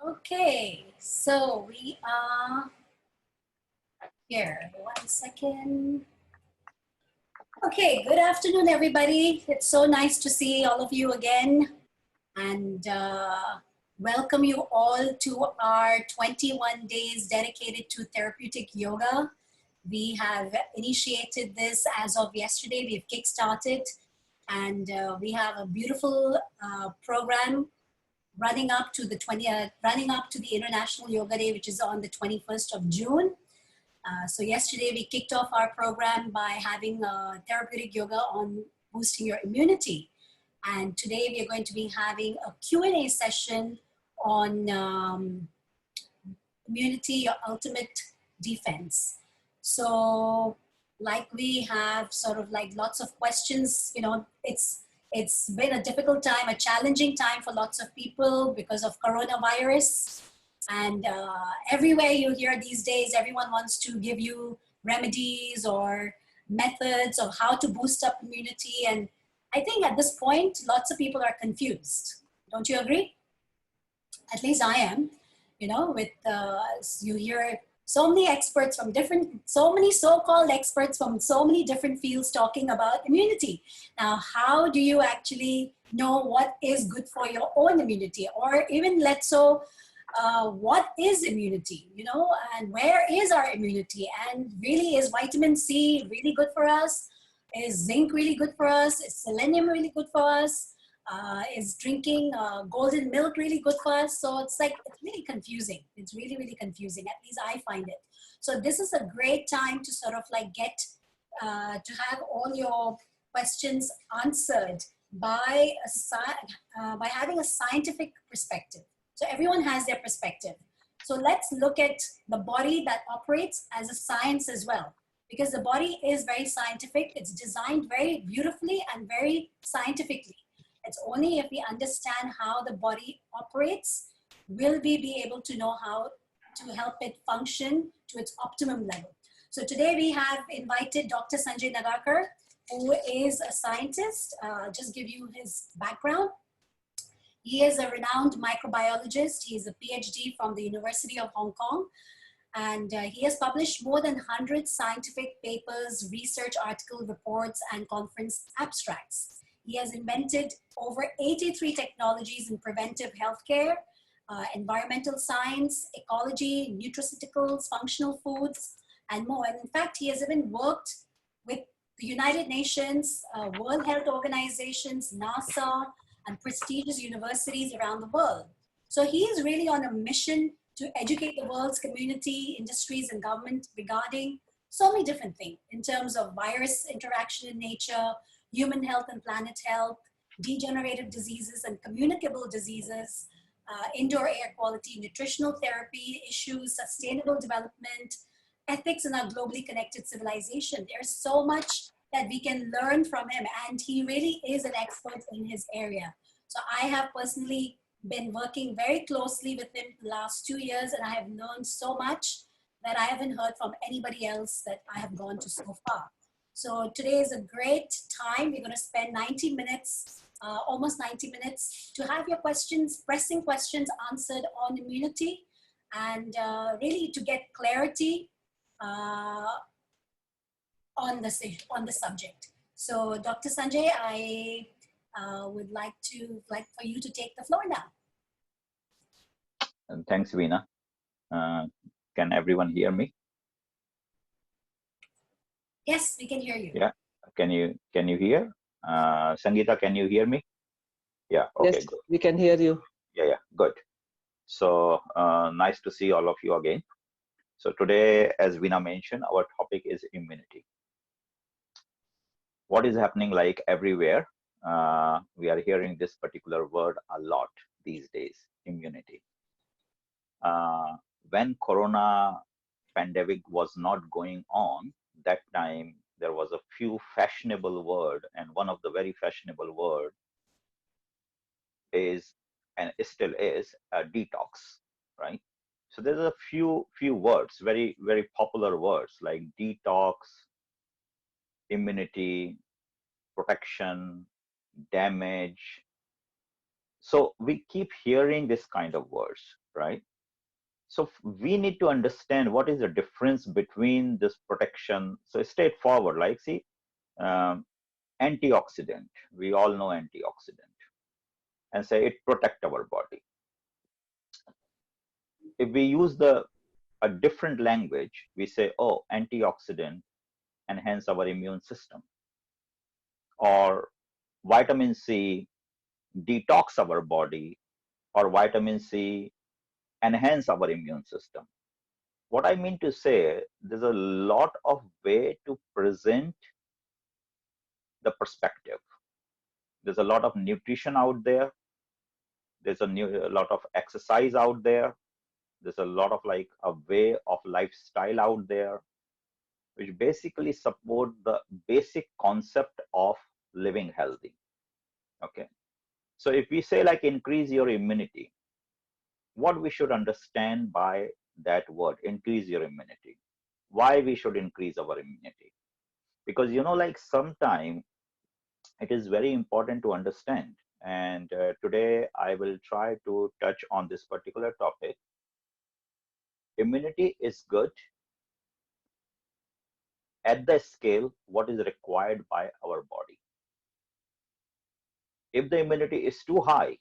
Okay, so we are here. 1 second. Okay, good afternoon, everybody. It's so nice to see all of you again and welcome you all to our 21 days dedicated to therapeutic yoga. We have initiated this as of yesterday. We've kickstarted and we have a beautiful program running up to the International Yoga Day, which is on the 21st of June. So yesterday we kicked off our program by having therapeutic yoga on boosting your immunity. And today we are going to be having a Q&A session on immunity, your ultimate defense. So like we have sort of like lots of questions, you know, it's been a difficult time, a challenging time for lots of people because of coronavirus. And everywhere you hear these days, everyone wants to give you remedies or methods of how to boost up immunity. And I think at this point, lots of people are confused. Don't you agree? At least I am. You know, with you hear so many experts from so many so-called experts from so many different fields talking about immunity. Now, how do you actually know what is good for your own immunity? Or even what is immunity, you know, and where is our immunity? And really, is vitamin C really good for us? Is zinc really good for us? Is selenium really good for us? Is drinking golden milk really good for us? So it's really confusing. It's really, really confusing. At least I find it. So this is a great time to sort of like get to have all your questions answered by having a scientific perspective. So everyone has their perspective. So let's look at the body that operates as a science as well, because the body is very scientific. It's designed very beautifully and very scientifically. It's only if we understand how the body operates, will we be able to know how to help it function to its optimum level. So today we have invited Dr. Sanjay Nagarkar, who is a scientist. Just give you his background. He is a renowned microbiologist. He is a PhD from the University of Hong Kong. And he has published more than 100 scientific papers, research article reports, and conference abstracts. He has invented over 83 technologies in preventive healthcare, environmental science, ecology, nutraceuticals, functional foods, and more. And in fact, he has even worked with the United Nations, World Health Organizations, NASA, and prestigious universities around the world. So he is really on a mission to educate the world's community, industries, and government regarding so many different things in terms of virus interaction in nature, human health and planet health, degenerative diseases and communicable diseases, indoor air quality, nutritional therapy issues, sustainable development, ethics in our globally connected civilization. There's so much that we can learn from him, and he really is an expert in his area. So I have personally been working very closely with him the last 2 years, and I have learned so much that I haven't heard from anybody else that I have gone to so far. So today is a great time. We're going to spend 90 minutes, almost 90 minutes, to have your questions, pressing questions answered on immunity, and really to get clarity on the subject. So Dr. Sanjay, I would like for you to take the floor now. Thanks, Veena. Can everyone hear me? Yes, we can hear you. Yeah. Can you hear? Sangeeta, can you hear me? Yeah. Okay. Yes, good. we can hear you. Yeah. Good. So nice to see all of you again. So today, as Veena mentioned, our topic is immunity. What is happening like everywhere? We are hearing this particular word a lot these days, immunity. When Corona pandemic was not going on, that time there was a few fashionable word, and one of the very fashionable word is, and still is, a detox, right? So there's a few words, very, very popular words like detox, immunity, protection, damage. So we keep hearing this kind of words, right? So we need to understand what is the difference between this protection. So straightforward, like see, um, antioxidant. We all know antioxidant, and say it protect our body. If we use a different language, we say, oh, antioxidant enhance our immune system, or vitamin C detox our body, or vitamin C enhance our immune system. What I mean to say, there's a lot of way to present the perspective. There's a lot of nutrition out there. There's a lot of exercise out there. There's a lot of like a way of lifestyle out there, which basically support the basic concept of living healthy. Okay. So if we say like increase your immunity, what we should understand by that word, increase your immunity. Why we should increase our immunity? Because like sometime it is very important to understand. And today I will try to touch on this particular topic. Immunity is good at the scale what is required by our body. If the immunity is too high,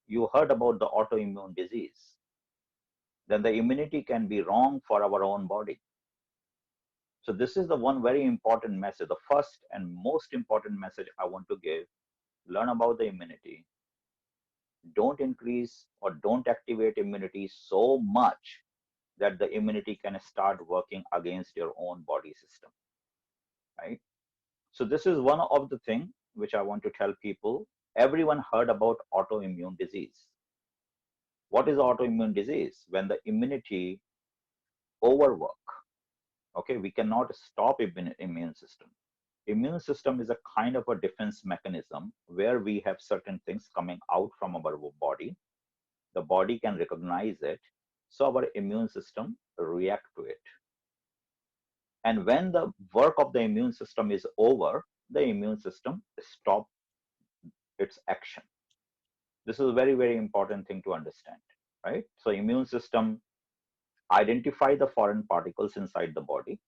you heard about the autoimmune disease, then the immunity can be wrong for our own body. So this is the one very important message. The first and most important message I want to give: learn about the immunity. Don't increase or don't activate immunity so much that the immunity can start working against your own body system, right? So this is one of the things which I want to tell people. Everyone heard about autoimmune disease. What is autoimmune disease? When the immunity overwork. Okay, we cannot stop immune system. Immune system is a kind of a defense mechanism where we have certain things coming out from our body. The body can recognize it, so our immune system react to it. And when the work of the immune system is over, the immune system stop its action. This is a very, very important thing to understand, right? So immune system identify the foreign particles inside the body,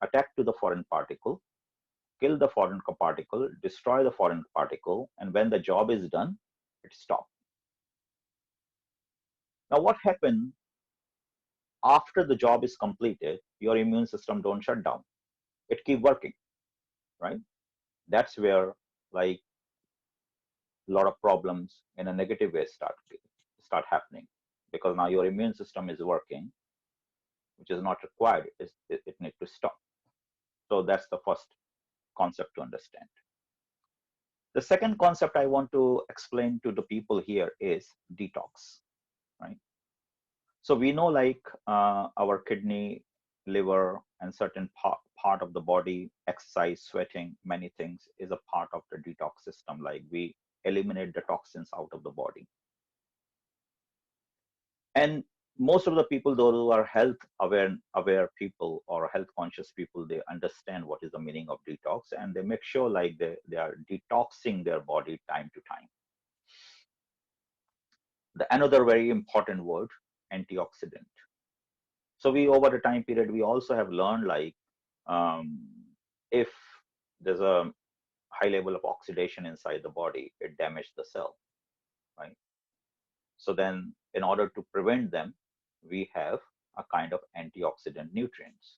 attack to the foreign particle, kill the foreign particle, destroy the foreign particle, and when the job is done, it stops. Now, what happens after the job is completed? Your immune system don't shut down; it keep working, right? That's where like a lot of problems in a negative way start happening, because now your immune system is working, which is not required. It needs to stop. So that's the first concept to understand. The second concept I want to explain to the people here is detox, right? So we know like our kidney, liver, and certain part of the body, exercise, sweating, many things is a part of the detox system. Like we eliminate the toxins out of the body. And most of the people, those who are health aware people or health conscious people, they understand what is the meaning of detox, and they make sure like they are detoxing their body time to time. Another very important word, antioxidant. So we over the time period we also have learned like um, if there's a high level of oxidation inside the body, it damages the cell, right? So then in order to prevent them, we have a kind of antioxidant nutrients.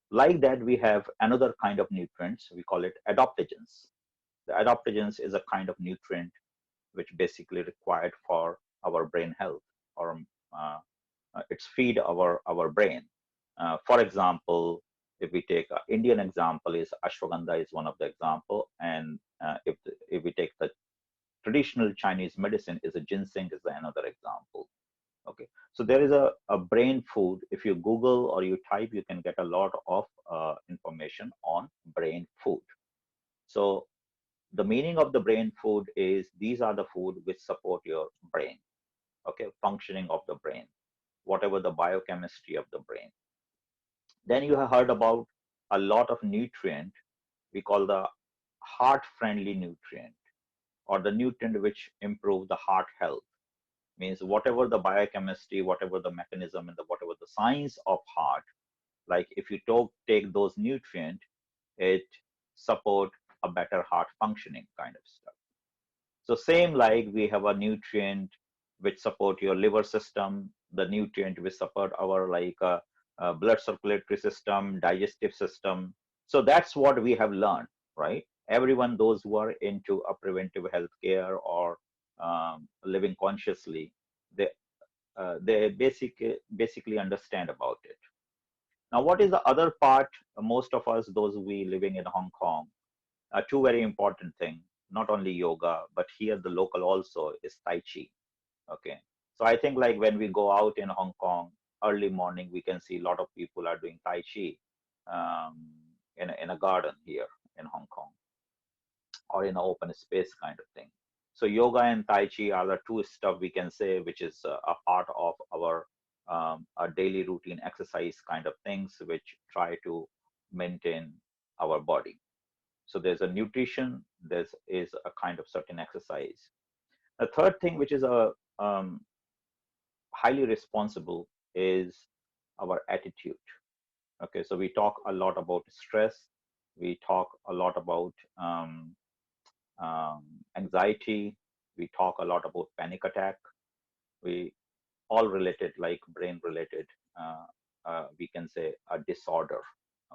Like that, we have another kind of nutrients, we call it adaptogens. The adaptogens is a kind of nutrient which basically required for our brain health, or it's feed our brain. For example, if we take an Indian example, is ashwagandha is one of the example, and if we take the traditional Chinese medicine, is a ginseng is another example. Okay, so there is a brain food. If you Google or you type, you can get a lot of information on brain food. So the meaning of the brain food is these are the food which support your brain, okay, functioning of the brain, whatever the biochemistry of the brain. Then you have heard about a lot of nutrient we call the heart friendly nutrient. or the nutrient which improve the heart health. Means whatever the biochemistry, whatever the mechanism, and whatever the science of heart, like if you take those nutrients, it support a better heart functioning kind of stuff. So same like we have a nutrient which support your liver system, the nutrient which support our blood circulatory system, digestive system. So that's what we have learned, right? Everyone, those who are into a preventive health care or living consciously, they basically understand about it. Now, what is the other part? Most of us, those we living in Hong Kong, two very important things. Not only yoga, but here the local also is Tai Chi. Okay, so I think like when we go out in Hong Kong early morning, we can see a lot of people are doing Tai Chi um, in a garden here in Hong Kong or in an open space kind of thing. So yoga and Tai Chi are the two stuff we can say which is a part of our daily routine exercise kind of things which try to maintain our body. So there's a nutrition, there is a kind of certain exercise. The third thing which is a highly responsible is our attitude. Okay, so we talk a lot about stress, we talk a lot about um, anxiety, we talk a lot about panic attack, we all related like brain related, we can say a disorder.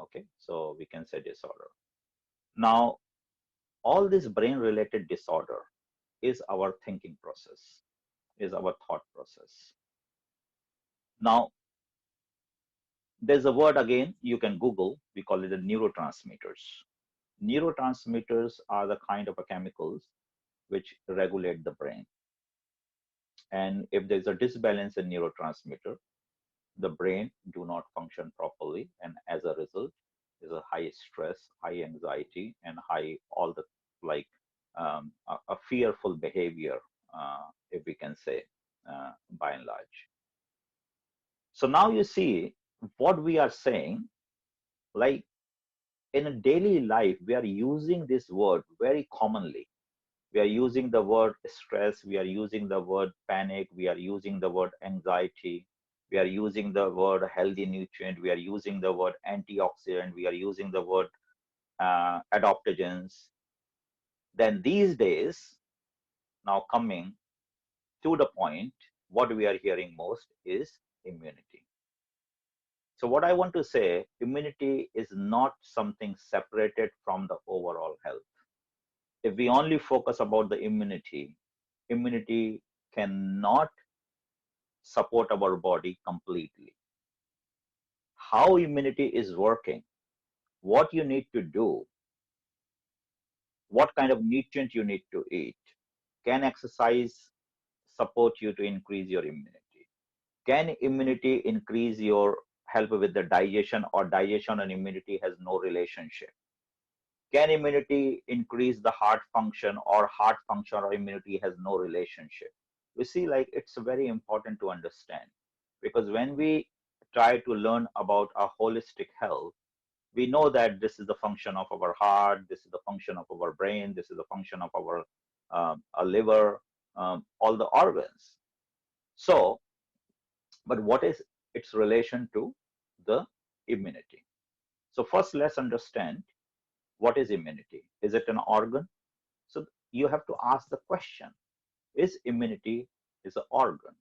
Okay, so we can say disorder. Now, all this brain related disorder is our thinking process, is our thought process. Now, there's a word again you can Google, we call it the neurotransmitters. Neurotransmitters are the kind of chemicals which regulate the brain. And if there's a disbalance in neurotransmitter, the brain do not function properly. And as a result, there's a high stress, high anxiety, and high all the like a fearful behavior, if we can say, by and large. So now you see what we are saying, like in a daily life, we are using this word very commonly. We are using the word stress, we are using the word panic, we are using the word anxiety, we are using the word healthy nutrient, we are using the word antioxidant, we are using the word adaptogens. Then these days, now coming to the point, what we are hearing most is immunity. So what I want to say, immunity is not something separated from the overall health. If we only focus about the immunity, immunity cannot support our body completely. How immunity is working, what you need to do, what kind of nutrient you need to eat, can exercise support you to increase your immunity? Can immunity increase your help with the digestion, or digestion and immunity has no relationship? Can immunity increase the heart function, or heart function or immunity has no relationship? We see like it's very important to understand, because when we try to learn about our holistic health, we know that this is the function of our heart, this is the function of our brain, this is the function of our liver, all the organs. So, but what is its relation to the immunity? So first let's understand what is immunity. Is it an organ? So you have to ask the question, is immunity is an organ,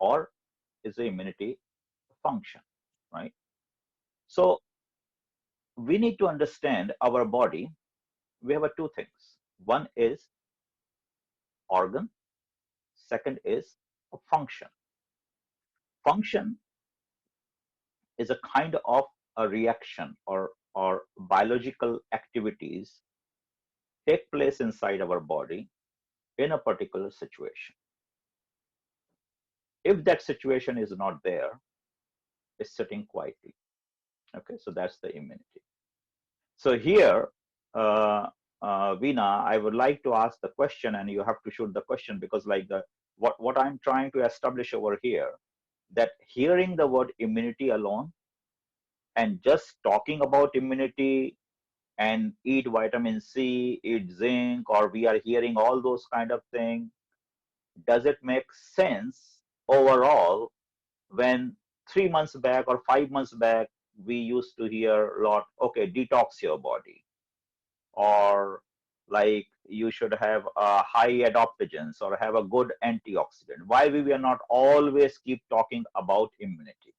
or is the immunity a function, right? So we need to understand our body. We have two things. One is organ, second is a function. Function is a kind of a reaction, or biological activities take place inside our body in a particular situation. If that situation is not there, it's sitting quietly. Okay, so that's the immunity. So here, Veena, I would like to ask the question, and you have to shoot the question, because like what I'm trying to establish over here, that hearing the word immunity alone and just talking about immunity and eat vitamin C, eat zinc, or we are hearing all those kind of things. Does it make sense overall when 3 months back or 5 months back we used to hear a lot, okay, detox your body, or like you should have a high adaptogens or have a good antioxidant? Why we are not always keep talking about immunity?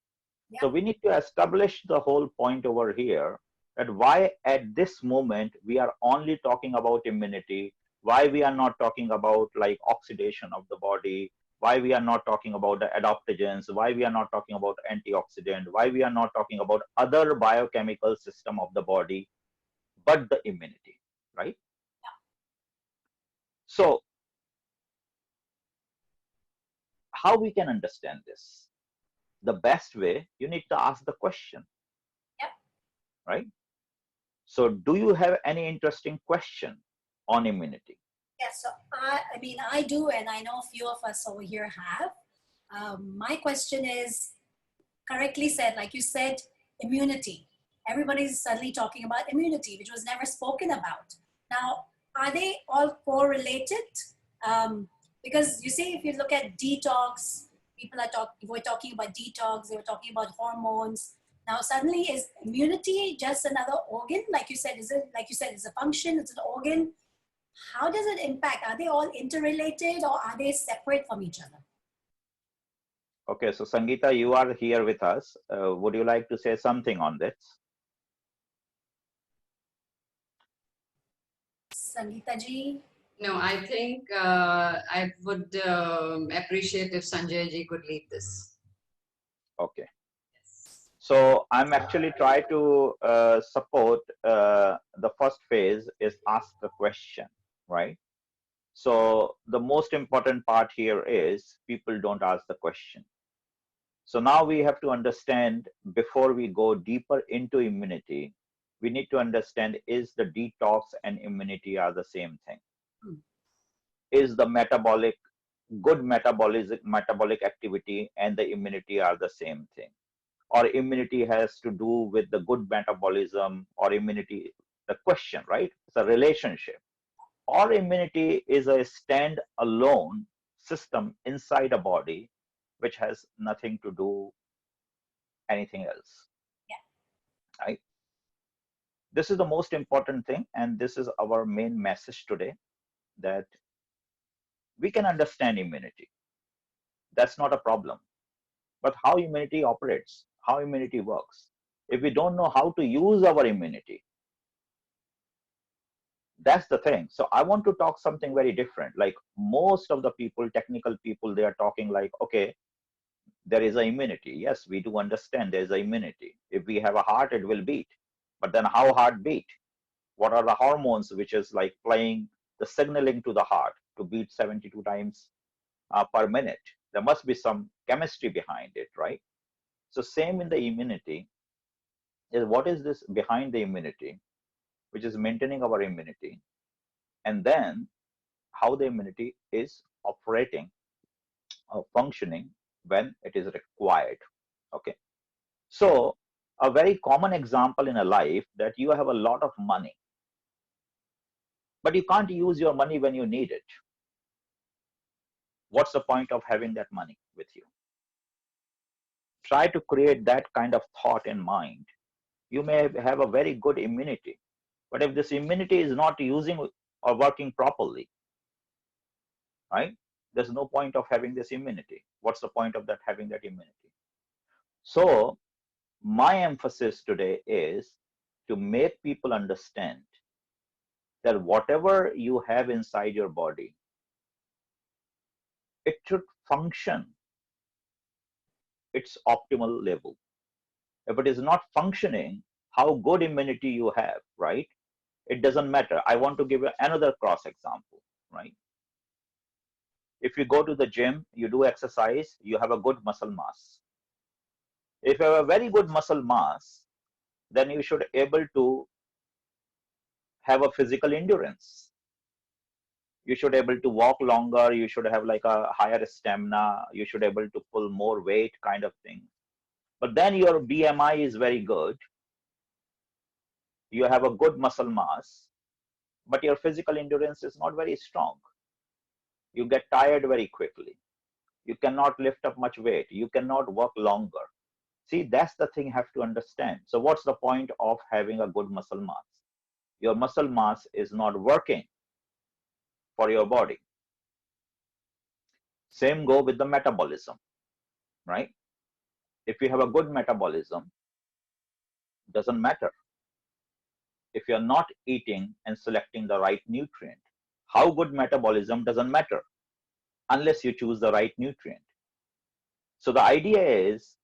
Yeah. So we need to establish the whole point over here, that why at this moment we are only talking about immunity, why we are not talking about like oxidation of the body, why we are not talking about the adaptogens, why we are not talking about antioxidant, why we are not talking about other biochemical system of the body, but the immunity, right? So how we can understand this? The best way, you need to ask the question, Yep. right? So do you have any interesting question on immunity? Yes, so I mean, I do, and I know a few of us over here have. My question is correctly said, like you said, immunity. Everybody's suddenly talking about immunity, which was never spoken about. Now, are they all correlated? Because you see, if you look at detox, we're talking about detox, they were talking about hormones. Now, suddenly, is immunity just another organ? Like you said, it's a function, it's an organ. How does it impact? Are they all interrelated or are they separate from each other? Okay, so Sangeeta, you are here with us. Would you like to say something on this? Sangeeta ji? No, I think I would appreciate if Sanjay ji could lead this. Okay. Yes. So I'm actually trying to support the first phase is ask the question, right? So the most important part here is people don't ask the question. So now we have to understand, before we go deeper into immunity, we need to understand, is the detox and immunity are the same thing? Is the good metabolic activity and the immunity are the same thing? Or immunity has to do with the good metabolism, or immunity, the question, right? It's a relationship. Or immunity is a stand-alone system inside a body which has nothing to do anything else. Yeah. Right? This is the most important thing, and this is our main message today, that we can understand immunity. That's not a problem. But how immunity operates, how immunity works, if we don't know how to use our immunity, that's the thing. So I want to talk something very different. Like most of the people, technical people, they are talking like, okay, there is a immunity. Yes, we do understand there is a immunity. If we have a heart, it will beat. But then how heart beat? What are the hormones which is like playing the signaling to the heart to beat 72 times per minute? There must be some chemistry behind it, right? So same in the immunity, is what is this behind the immunity, which is maintaining our immunity, and then how the immunity is operating or functioning when it is required. Okay. So a very common example in a life, that you have a lot of money, but you can't use your money when you need it. What's the point of having that money with you? Try to create that kind of thought in mind. You may have a very good immunity, but if this immunity is not using or working properly, right, there's no point of having this immunity. What's the point of that, having that immunity? So my emphasis today is to make people understand that whatever you have inside your body, it should function its optimal level. If it is not functioning, how good immunity you have, right? It doesn't matter. I want to give you another cross example, right? If you go to the gym, you do exercise, you have a good muscle mass. If you have a very good muscle mass, then you should able to have a physical endurance. You should able to walk longer. You should have like a higher stamina. You should able to pull more weight, kind of thing. But then your BMI is very good. You have a good muscle mass, but your physical endurance is not very strong. You get tired very quickly. You cannot lift up much weight. You cannot work longer. See, that's the thing you have to understand. So what's the point of having a good muscle mass? Your muscle mass is not working for your body. Same go with the metabolism, right? If you have a good metabolism, doesn't matter if you're not eating and selecting the right nutrient. How good metabolism doesn't matter unless you choose the right nutrient. So the idea is,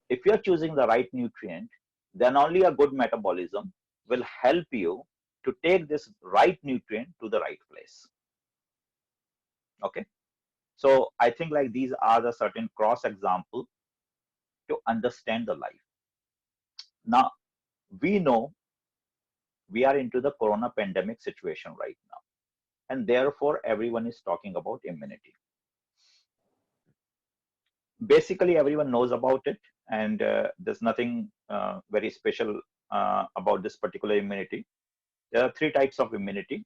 if you're choosing the right nutrient, then only a good metabolism will help you to take this right nutrient to the right place. Okay. So I think like these are the certain cross example to understand the life. Now, we know we are into the corona pandemic situation right now, and therefore everyone is talking about immunity. Basically, everyone knows about it, and there's nothing very special about this particular immunity. There are three types of immunity.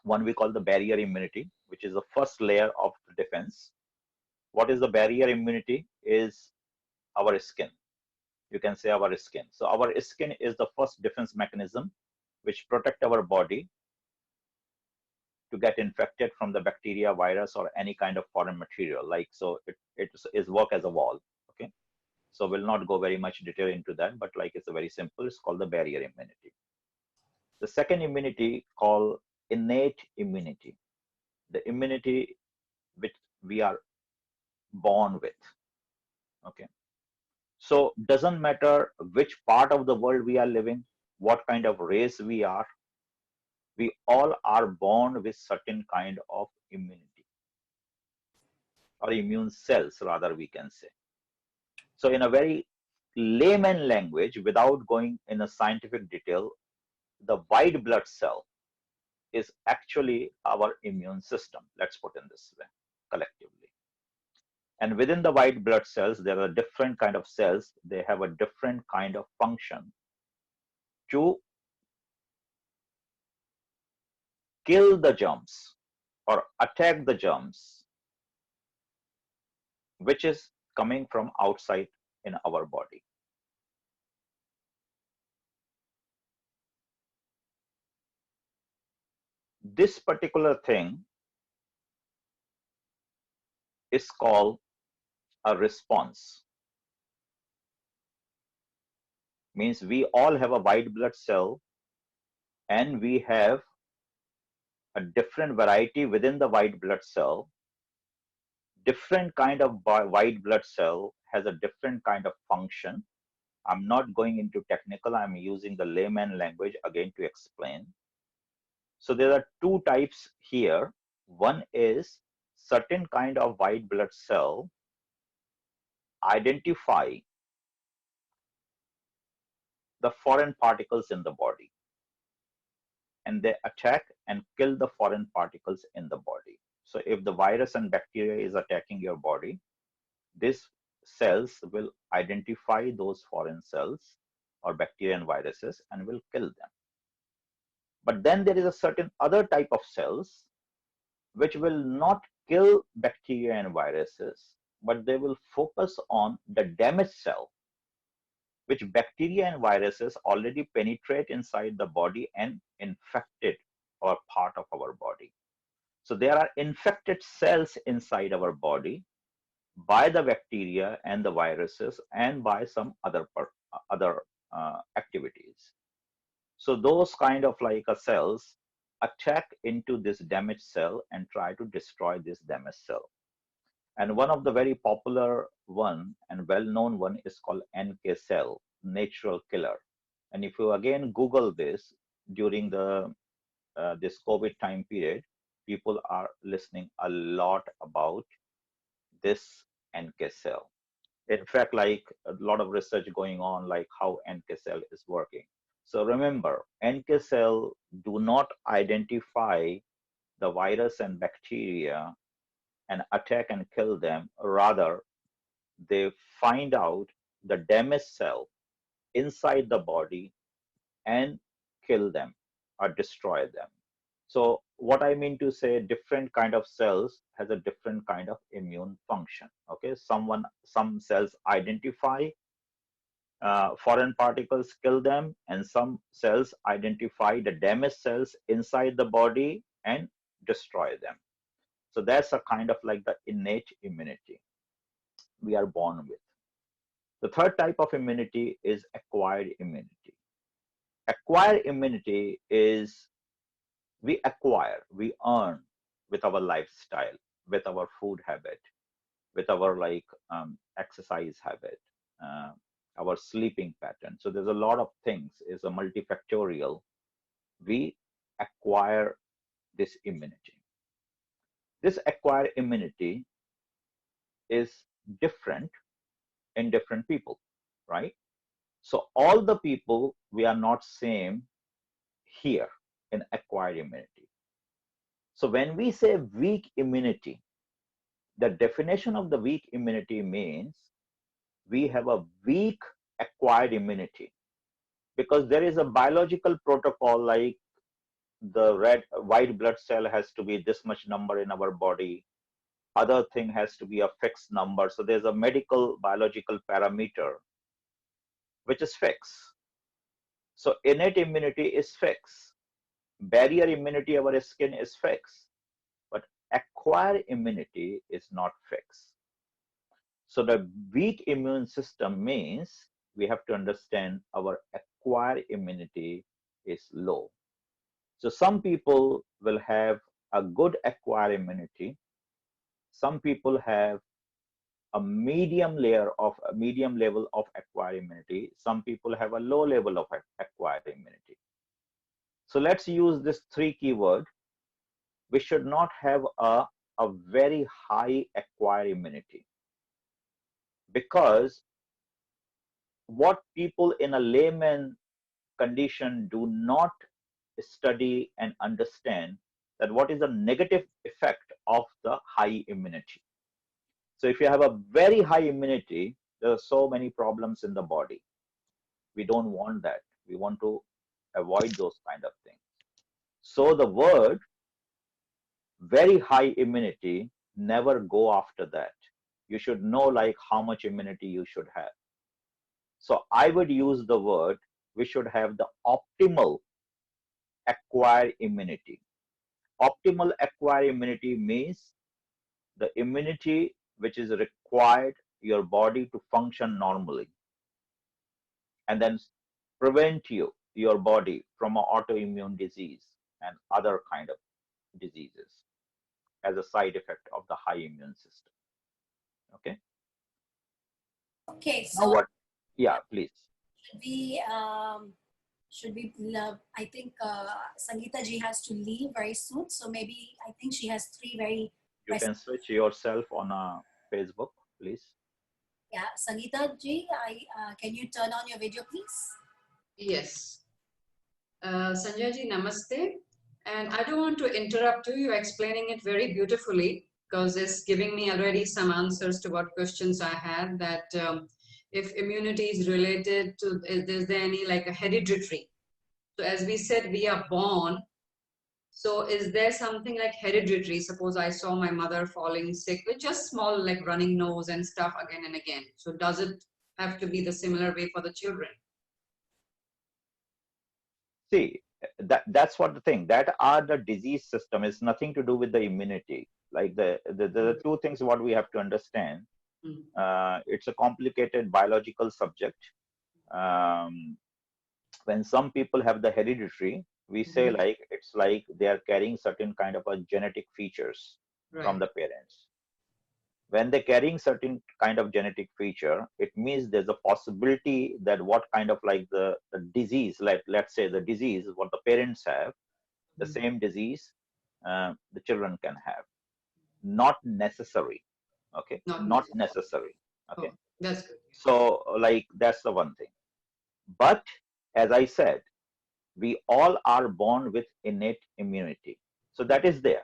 One we call the barrier immunity, which is the first layer of defense. What is the barrier immunity? Is our skin. You can say our skin. So our skin is the first defense mechanism which protect our body to get infected from the bacteria, virus, or any kind of foreign material. Like, so it is work as a wall. Okay. So we'll not go very much detail into that, but like it's a very simple, it's called the barrier immunity. The second immunity called innate immunity, the immunity which we are born with. Okay. So doesn't matter which part of the world we are living, what kind of race we all are born with certain kind of immunity, or immune cells rather we can say. So in a very layman language, without going in a scientific detail, the white blood cell is actually our immune system. Let's put in this way collectively. And within the white blood cells, there are different kind of cells. They have a different kind of function to kill the germs or attack the germs, which is coming from outside in our body. This particular thing is called a response. Means we all have a white blood cell, and we have a different variety within the white blood cell. Different kind of white blood cell has a different kind of function. I'm not going into technical, I'm using the layman language again to explain. So there are two types here. One is certain kind of white blood cell identify the foreign particles in the body, and they attack and kill the foreign particles in the body. So if the virus and bacteria is attacking your body, these cells will identify those foreign cells or bacteria and viruses and will kill them. But then there is a certain other type of cells which will not kill bacteria and viruses, but they will focus on the damaged cell, which bacteria and viruses already penetrate inside the body and infected or part of our body. So there are infected cells inside our body by the bacteria and the viruses and by some other activities. So those kind of like cells attack into this damaged cell and try to destroy this damaged cell. And one of the very popular one and well-known one is called NK cell, natural killer. And if you again Google this during the this COVID time period, people are listening a lot about this NK cell. In fact, like a lot of research going on, like how NK cell is working. So remember, NK cell do not identify the virus and bacteria and attack and kill them. Rather, they find out the damaged cell inside the body and kill them or destroy them. So what I mean to say, different kind of cells has a different kind of immune function. Okay, some cells identify foreign particles, kill them, and some cells identify the damaged cells inside the body and destroy them. So that's a kind of like the innate immunity we are born with. The third type of immunity is acquired immunity. Acquired immunity is we earn with our lifestyle, with our food habit, with our exercise habit, uh, our sleeping pattern. So there's a lot of things. Is a multifactorial. We acquire this immunity. This acquired immunity is different in different people, right? So all the people, we are not same here in acquired immunity. So when we say weak immunity, the definition of the weak immunity means we have a weak acquired immunity, because there is a biological protocol, like the white blood cell has to be this much number in our body, other thing has to be a fixed number. So there's a medical biological parameter which is fixed. So innate immunity is fixed, barrier immunity, our skin is fixed, but acquired immunity is not fixed. So the weak immune system means we have to understand our acquired immunity is low. So some people will have a good acquired immunity. Some people have a medium level of acquired immunity. Some people have a low level of acquired immunity. So let's use this three keyword. We should not have a very high acquired immunity, because what people in a layman condition do not study and understand, that what is the negative effect of the high immunity. So if you have a very high immunity, there are so many problems in the body. We don't want that. We want to avoid those kind of things. So the word very high immunity, never go after that. You should know like how much immunity you should have. So I would use the word, we should have the optimal acquired immunity. Optimal acquired immunity means the immunity which is required your body to function normally, and then prevent your body from an autoimmune disease and other kind of diseases as a side effect of the high immune system. Okay. Okay, Now so what? Yeah, please. we I think Sangeeta ji has to leave very soon, so maybe I think she has three very You can switch yourself on a Facebook, please. yeah. Sangeeta ji, can you turn on your video, please? Yes. Sanjay ji, namaste. And I don't want to interrupt you. You're explaining it very beautifully, because it's giving me already some answers to what questions I had, that if immunity is related to, is there any like a hereditary? So as we said, we are born. So is there something like hereditary? Suppose I saw my mother falling sick with just small like running nose and stuff again and again. So does it have to be the similar way for the children? See, that's what the thing. That are the disease system. It's nothing to do with the immunity. Like the two things what we have to understand. It's a complicated biological subject. When some people have the hereditary, we say like it's like they are carrying certain kind of a genetic features from the parents. When they're carrying certain kind of genetic feature, it means there's a possibility that what kind of like the disease, like let's say the disease what the parents have, the same disease the children can have. Not necessary. Okay, not necessary. Okay, Oh, that's good. so like that's the one thing. But as I said, we all are born with innate immunity, so that is there.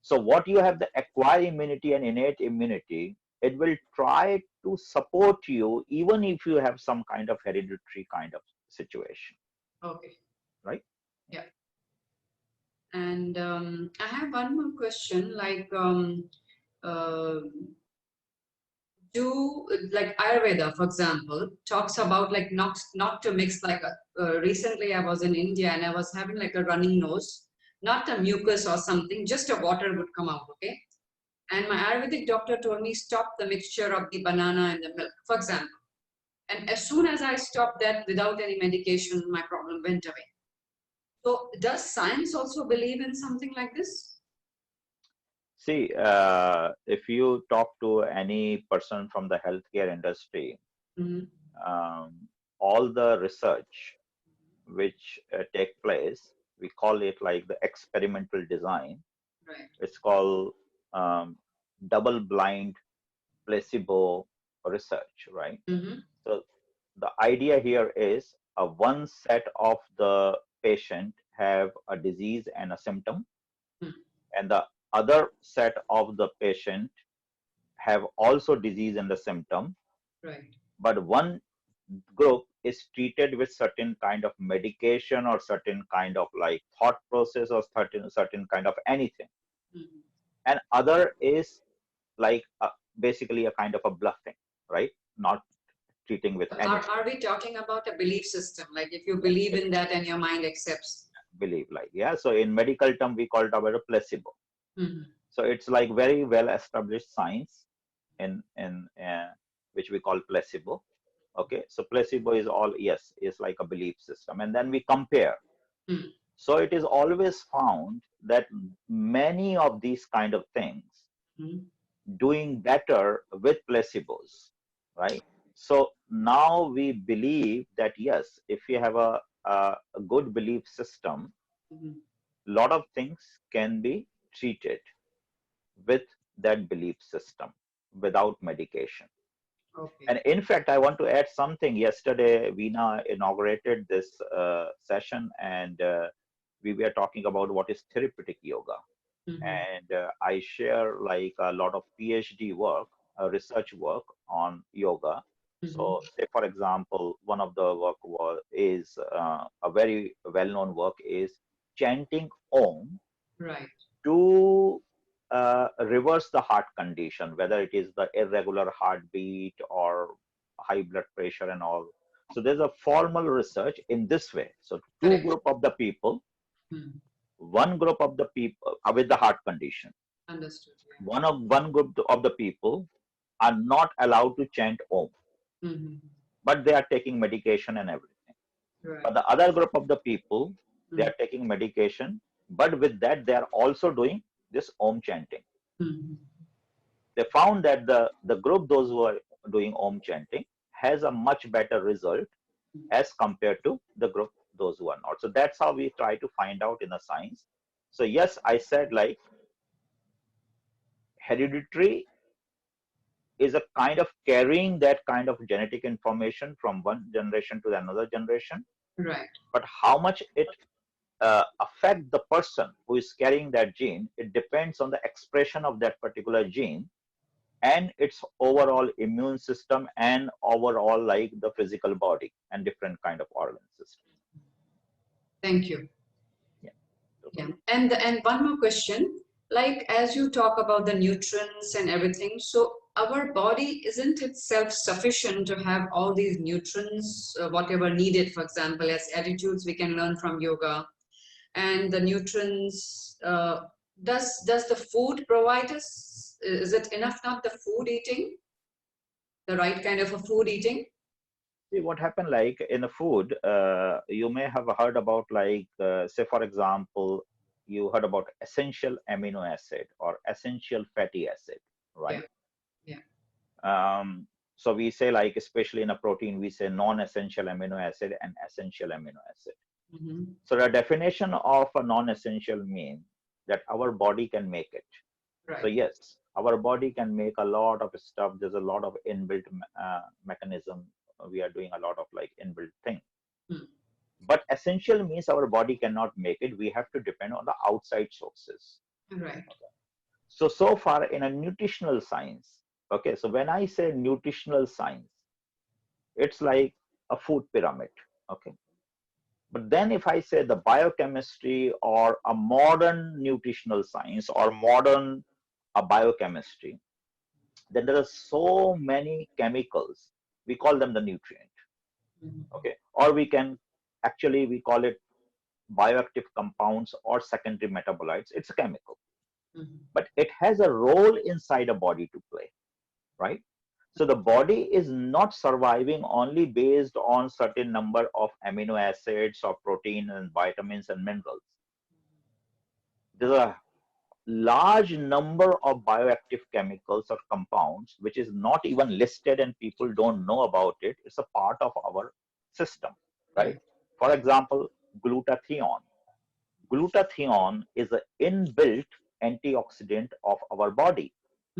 So what you have, the acquired immunity and innate immunity, it will try to support you even if you have some kind of hereditary kind of situation. Okay. right? Yeah. And I have one more question, like uh, do like Ayurveda, for example, talks about like not to mix like recently I was in India and I was having like a running nose, not a mucus or something, just a water would come out, okay? And my Ayurvedic doctor told me stop the mixture of the banana and the milk, for example. And as soon as I stopped that without any medication, my problem went away. So does science also believe in something like this? See, if you talk to any person from the healthcare industry, Mm-hmm. um, all the research which take place, we call it like the experimental design. Right. It's called double-blind placebo research, right? Mm-hmm. So the idea here is one set of the patient have a disease and a symptom, and the other set of the patient have also disease and the symptom, Right. but one group is treated with certain kind of medication or certain kind of like thought process or certain kind of anything, Mm-hmm. and other is like basically a kind of a bluffing, right? Not treating with anything. Are we talking about a belief system? Like if you Yes, believe in that and your mind accepts. believe like, yeah, so in medical term we call it about a placebo. Mm-hmm. So it's like very well established science in which we call placebo. Okay, so placebo is all, yes, is like a belief system, and then we compare. Mm-hmm. So it is always found that many of these kind of things doing better with placebos, right? So now we believe that yes, if you have a good belief system, Mm-hmm. lot of things can be treated with that belief system without medication. Okay. And in fact, I want to add something. Yesterday, Veena inaugurated this session, and we were talking about what is therapeutic yoga. Mm-hmm. And I share like a lot of PhD work, research work on yoga. So, say for example, one of the work is a very well-known work is chanting Om Right. to reverse the heart condition, whether it is the irregular heartbeat or high blood pressure and all. So there's a formal research in this way. So two Correct. group of the people, Mm-hmm. one group of the people with the heart condition, Understood. Yeah. one group of the people are not allowed to chant Om, Mm-hmm. but they are taking medication and everything. Right. But the other group of the people, they Mm-hmm. are taking medication, but with that they are also doing this Om chanting. Mm-hmm. They found that the group, those who are doing Om chanting, has a much better result as compared to the group, those who are not. So that's how we try to find out in the science. So yes, I said like hereditary is a kind of carrying that kind of genetic information from one generation to another generation. Right. But how much it affect the person who is carrying that gene, it depends on the expression of that particular gene and its overall immune system and overall like the physical body and different kind of organ system. Thank you. Yeah. Yeah. And one more question. Like as you talk about the nutrients and everything, so our body isn't it self-sufficient to have all these nutrients, whatever needed, for example, as attitudes we can learn from yoga, and the nutrients. Does the food provide us? Is it enough? Not the food eating, the right kind of a food eating. See what happened like in the food, you may have heard about like, say for example, you heard about essential amino acid or essential fatty acid, Yeah. right? Yeah. So we say like, especially in a protein, we say non-essential amino acid and essential amino acid. Mm-hmm. So the definition of a non-essential means that our body can make it. Right. So yes, our body can make a lot of stuff. There's a lot of inbuilt mechanism. We are doing a lot of like inbuilt thing. Hmm. But essential means our body cannot make it. We have to depend on the outside sources. Right. So far in a nutritional science, okay, so when I say nutritional science, it's like a food pyramid, okay. But then if I say the biochemistry or a modern nutritional science or modern biochemistry, then there are so many chemicals. We call them the nutrient. Okay. Or we can actually, we call it bioactive compounds or secondary metabolites. It's a chemical, but it has a role inside a body to play, right? So the body is not surviving only based on certain number of amino acids or protein and vitamins and minerals. There's a large number of bioactive chemicals or compounds which is not even listed and people don't know about it. It's a part of our system, right? For example, glutathione. Glutathione is an inbuilt antioxidant of our body.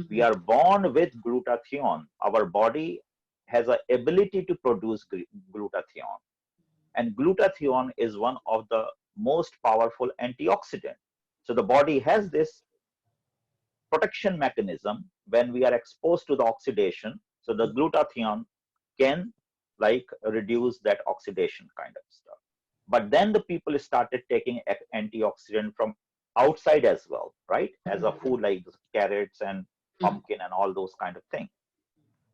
We are born with glutathione. Our body has an ability to produce glutathione. And glutathione is one of the most powerful antioxidant. So the body has this protection mechanism when we are exposed to the oxidation. So the glutathione can like reduce that oxidation kind of stuff. But then the people started taking antioxidant from outside as well, right? As a food like carrots and pumpkin and all those kind of things.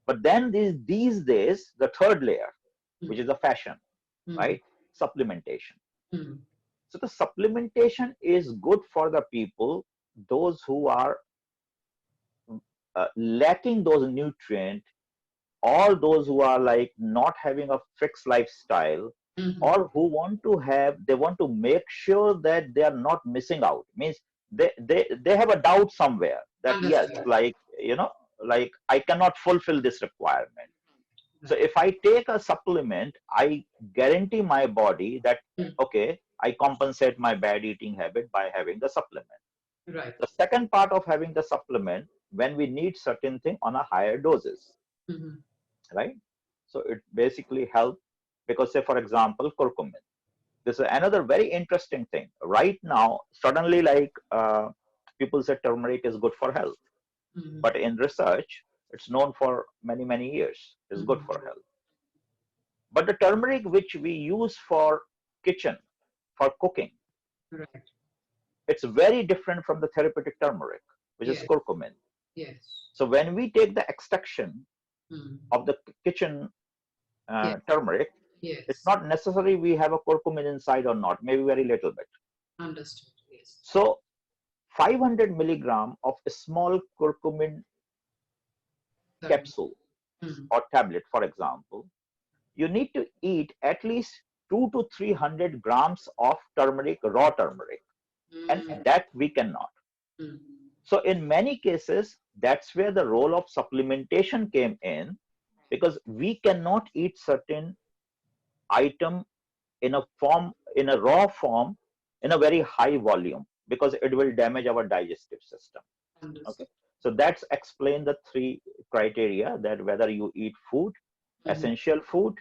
But then these days, the third layer, which is a fashion, right? Supplementation. So the supplementation is good for the people, those who are lacking those nutrients, or those who are like not having a fixed lifestyle, or who want to have, they want to make sure that they are not missing out. Means they have a doubt somewhere that Understood. yes, like, you know, like I cannot fulfill this requirement. So if I take a supplement, I guarantee my body that, okay, I compensate my bad eating habit by having the supplement. Right. The second part of having the supplement, when we need certain thing on a higher doses, right? So it basically helps because, say, for example, curcumin. This is another very interesting thing. Right now, suddenly, like people say turmeric is good for health. But in research, it's known for many, many years is good for health. But the turmeric which we use for kitchen, for cooking, Right. it's very different from the therapeutic turmeric, which is curcumin. Yes. So when we take the extraction of the kitchen turmeric, it's not necessary we have a curcumin inside or not, maybe very little bit. Understood. Yes. So 500 milligram of a small curcumin capsule or tablet, for example, you need to eat at least 200 to 300 grams of turmeric, raw turmeric, and that we cannot. So in many cases, that's where the role of supplementation came in, because we cannot eat certain item in a form, in a raw form, in a very high volume, because it will damage our digestive system. Okay, so that's explain the three criteria, that whether you eat food, essential food,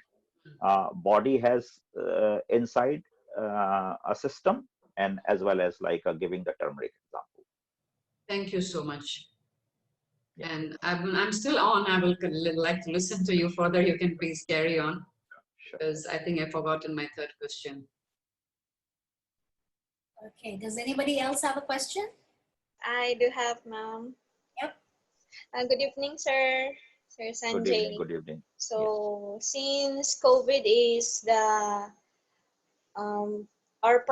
body has inside a system, and as well as like giving the turmeric example. Thank you so much. And I'm still on. I will like to listen to you further. You can please carry on. Sure. Because I think I've forgotten my third question. Okay, does anybody else have a question? I do have, ma'am. Yep. Good evening, sir. Sir Sanjay. Good evening. So, since COVID is the our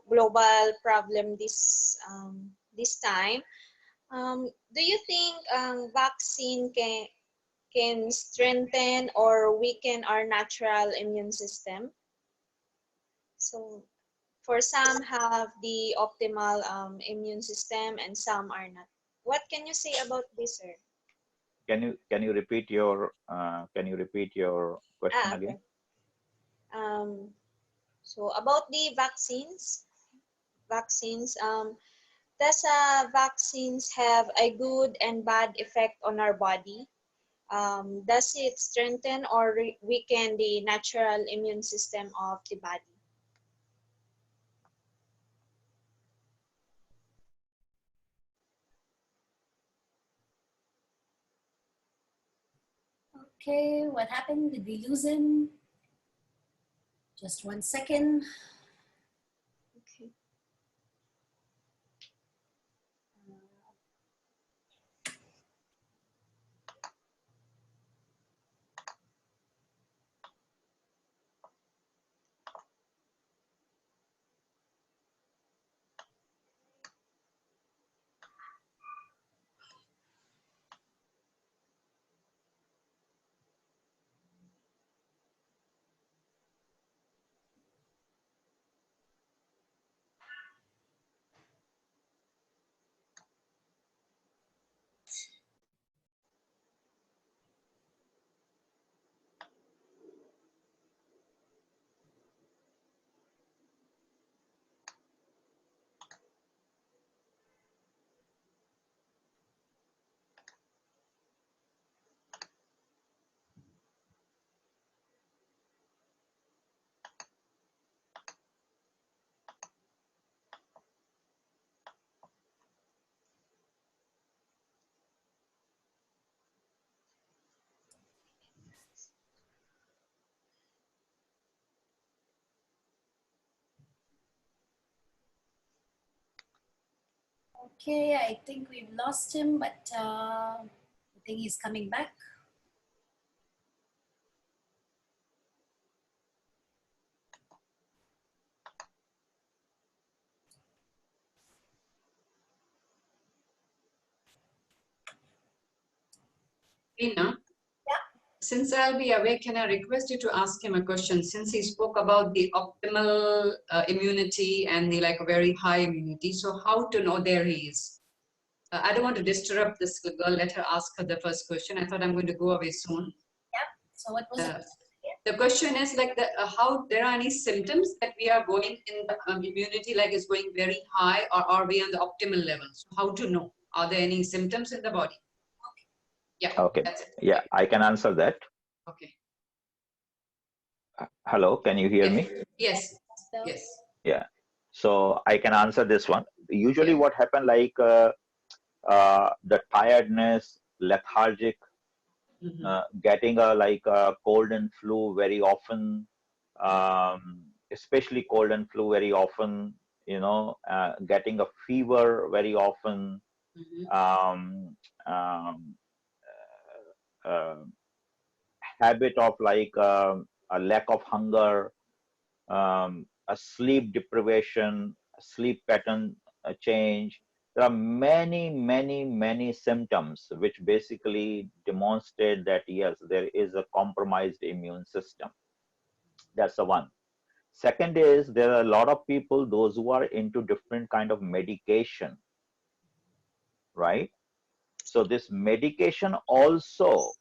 global problem this time, do you think vaccine can strengthen or weaken our natural immune system? So, for some have the optimal immune system and some are not. What can you say about this, sir? Can you repeat your question again? Okay. So about the vaccines, does vaccines have a good and bad effect on our body? Does it strengthen or weaken the natural immune system of the body? Okay, what happened? Did we lose him? Just 1 second. Okay. Okay, I think we've lost him, but I think he's coming back. Tina, Yeah. since I'll be away, can I request you to ask him a question? Since he spoke about the optimal immunity and the like very high immunity, so how to know there he is? I don't want to disturb this girl. Let her ask her the first question. I thought I'm going to go away soon. Yeah. So what was it? The question is like how there are any symptoms that we are going in the immunity like is going very high, or are we on the optimal level? So how to know? Are there any symptoms in the body? Yeah. Okay. That's it. Yeah, I can answer that. Okay. Hello, can you hear Yes. me? Yes. So, Yes. Yeah. So I can answer this one. Usually Yeah. what happen, like the tiredness, lethargic, Mhm. getting a cold and flu very often, especially cold and flu very often, getting a fever very often, Mhm. um, um, uh, habit of a lack of hunger, a sleep deprivation, a sleep pattern change. There are many, many, many symptoms which basically demonstrate that yes, there is a compromised immune system. That's the one. Second is there are a lot of people, those who are into different kind of medication, right? So this medication also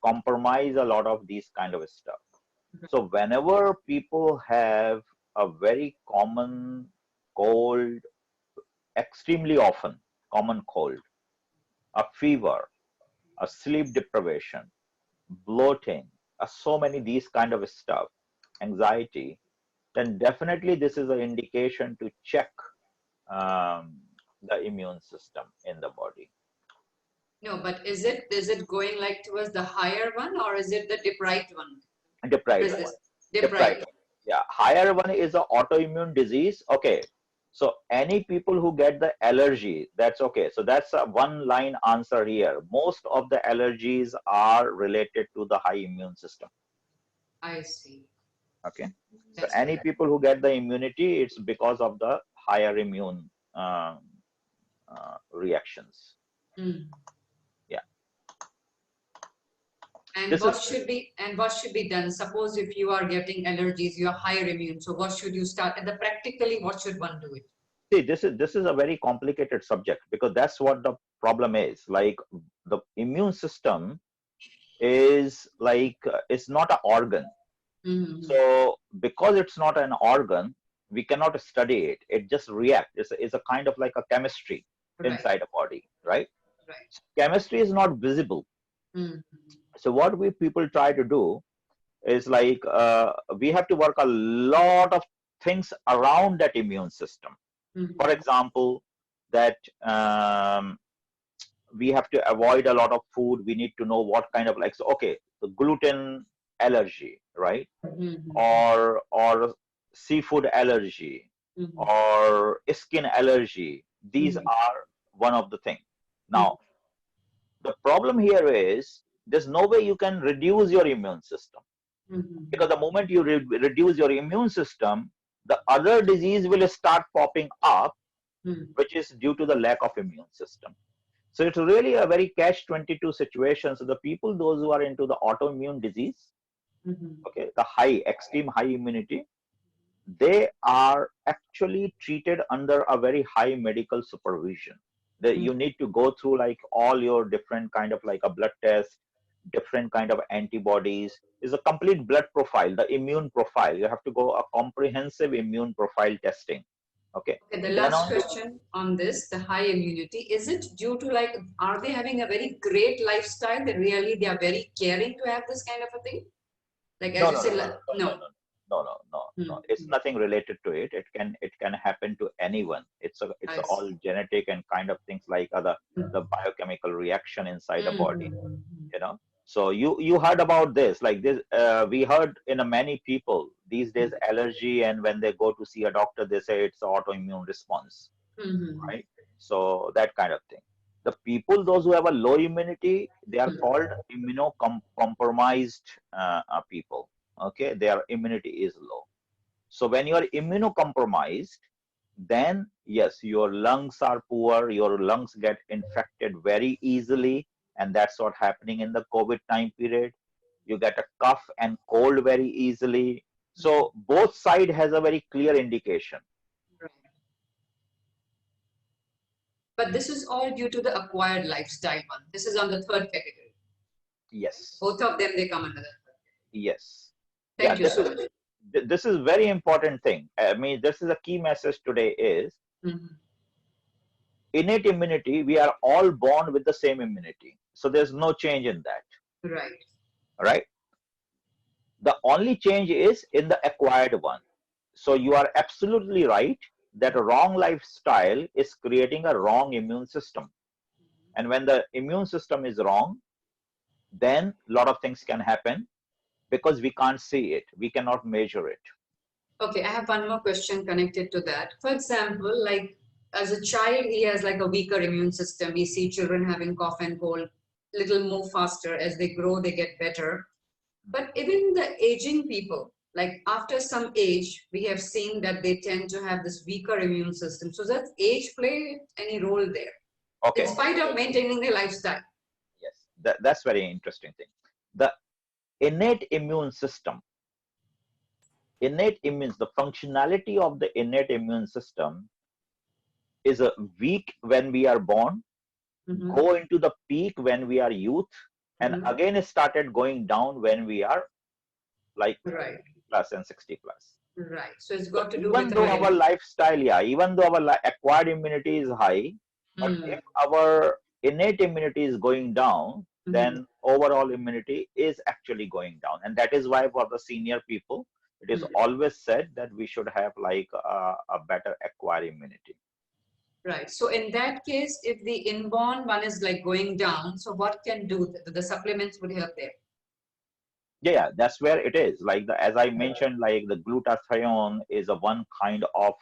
compromise a lot of these kind of stuff. So whenever people have a very common cold, extremely often common cold, a fever, a sleep deprivation, bloating, so many these kind of stuff, anxiety, then definitely this is an indication to check um, the immune system in the body. No, but is it going like towards the higher one, or is it the deprived one? Deprived What is one. this? Deprived. Deprived. Yeah, higher one is an autoimmune disease. Okay, so any people who get the allergy, that's okay. So that's a one line answer here. Most of the allergies are related to the high immune system. I see. Okay, so That's any correct. people who get the immunity, it's because of the higher immune reactions. Mm. Yeah. And This what is should be done? Suppose if you are getting allergies, you are higher immune. So what should you start? And practically, what should one do it? see this is a very complicated subject, because that's what the problem is. Like the immune system is it's not an organ. Mm-hmm. So because it's not an organ, we cannot study it. It just reacts. It's a kind of like a chemistry Right. inside a body, right? Right. So chemistry is not visible. Mm-hmm. So what we people try to do is we have to work a lot of things around that immune system. Mm-hmm. For example, that we have to avoid a lot of food. We need to know what kind of so, okay, the gluten allergy, right? Mhm. Or seafood allergy Mhm. or skin allergy. These Mhm. are one of the things. Now, the problem here is there's no way you can reduce your immune system, Mhm. because the moment you reduce your immune system, the other disease will start popping up, Mhm. which is due to the lack of immune system. So it's really a very catch-22 situation. So the people, those who are into the autoimmune disease, Mhm. okay, the high, extreme high immunity, they are actually treated under a very high medical supervision. That you need to go through like all your different kind of like a blood test, different kind of antibodies. Is a complete blood profile, the immune profile. You have to go a comprehensive immune profile testing. Okay. Okay, the Then last only. question on this, the high immunity, is it due to like, are they having a very great lifestyle that really they are very caring to have this kind of a thing? Like as No, you no, no, said, no, like, no, no, no. no, no, no, no, Hmm. no. It's nothing related to it. It can happen to anyone. It's I see. all genetic and kind of things like other the biochemical reaction inside the body. You know. So you heard about this like this. We heard in a many people these days allergy, and when they go to see a doctor, they say it's autoimmune response, Mhm. right? So that kind of thing. The people, those who have a low immunity, they are called immunocompromised people. Okay, their immunity is low. So when you are immunocompromised, then yes, your lungs are poor, your lungs get infected very easily, and that's what happening in the COVID time period. You get a cough and cold very easily. So both side has a very clear indication. Right. But this is all due to the acquired lifestyle one. This is on the third category. Yes. Both of them, they come under that. Yes. Yeah, Thank you so much. this is very important thing. I mean, this is a key message today is Mhm. innate immunity. We are all born with the same immunity. So there's no change in that, Right. right? The only change is in the acquired one. So you are absolutely right that a wrong lifestyle is creating a wrong immune system. And when the immune system is wrong, then a lot of things can happen because we can't see it. We cannot measure it. Okay, I have one more question connected to that. For example, like as a child, he has like a weaker immune system. We see children having cough and cold, little more faster. As they grow, they get better. But even the aging people, like after some age, we have seen that they tend to have this weaker immune system. So does age play any role there, in Okay. spite of maintaining their lifestyle? Yes, that's very interesting thing. The innate immune system, the functionality of the innate immune system is a weak when we are born, Mhm. go into the peak when we are youth, and Mhm. again it started going down when we are like Right, plus and 60 plus. right. So it's So got to do even with though our our immunity. lifestyle, yeah, even though our acquired immunity is high, but if our innate immunity is going down, then overall immunity is actually going down. And that is why for the senior people, it is always said that we should have like a better acquired immunity. Right. So in that case, if the inborn one is like going down, so what can do? The supplements would help there. Yeah, that's where it is. Like as I mentioned, like the glutathione is a one kind of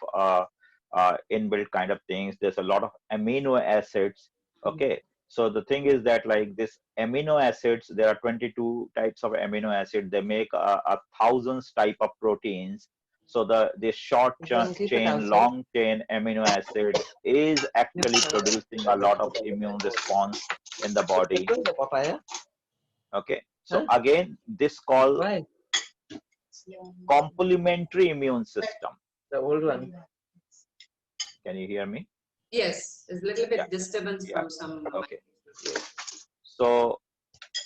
inbuilt kind of things. There's a lot of amino acids. Okay, so the thing is that like this amino acids, there are 22 types of amino acid. They make a thousands type of proteins. So the short chain, long chain amino acid is actually producing a lot of immune response in the body. Okay, so again, this called complementary immune system. The old one. Can you hear me? Yes, there's a little bit Yeah, disturbance yeah. from some. Okay. So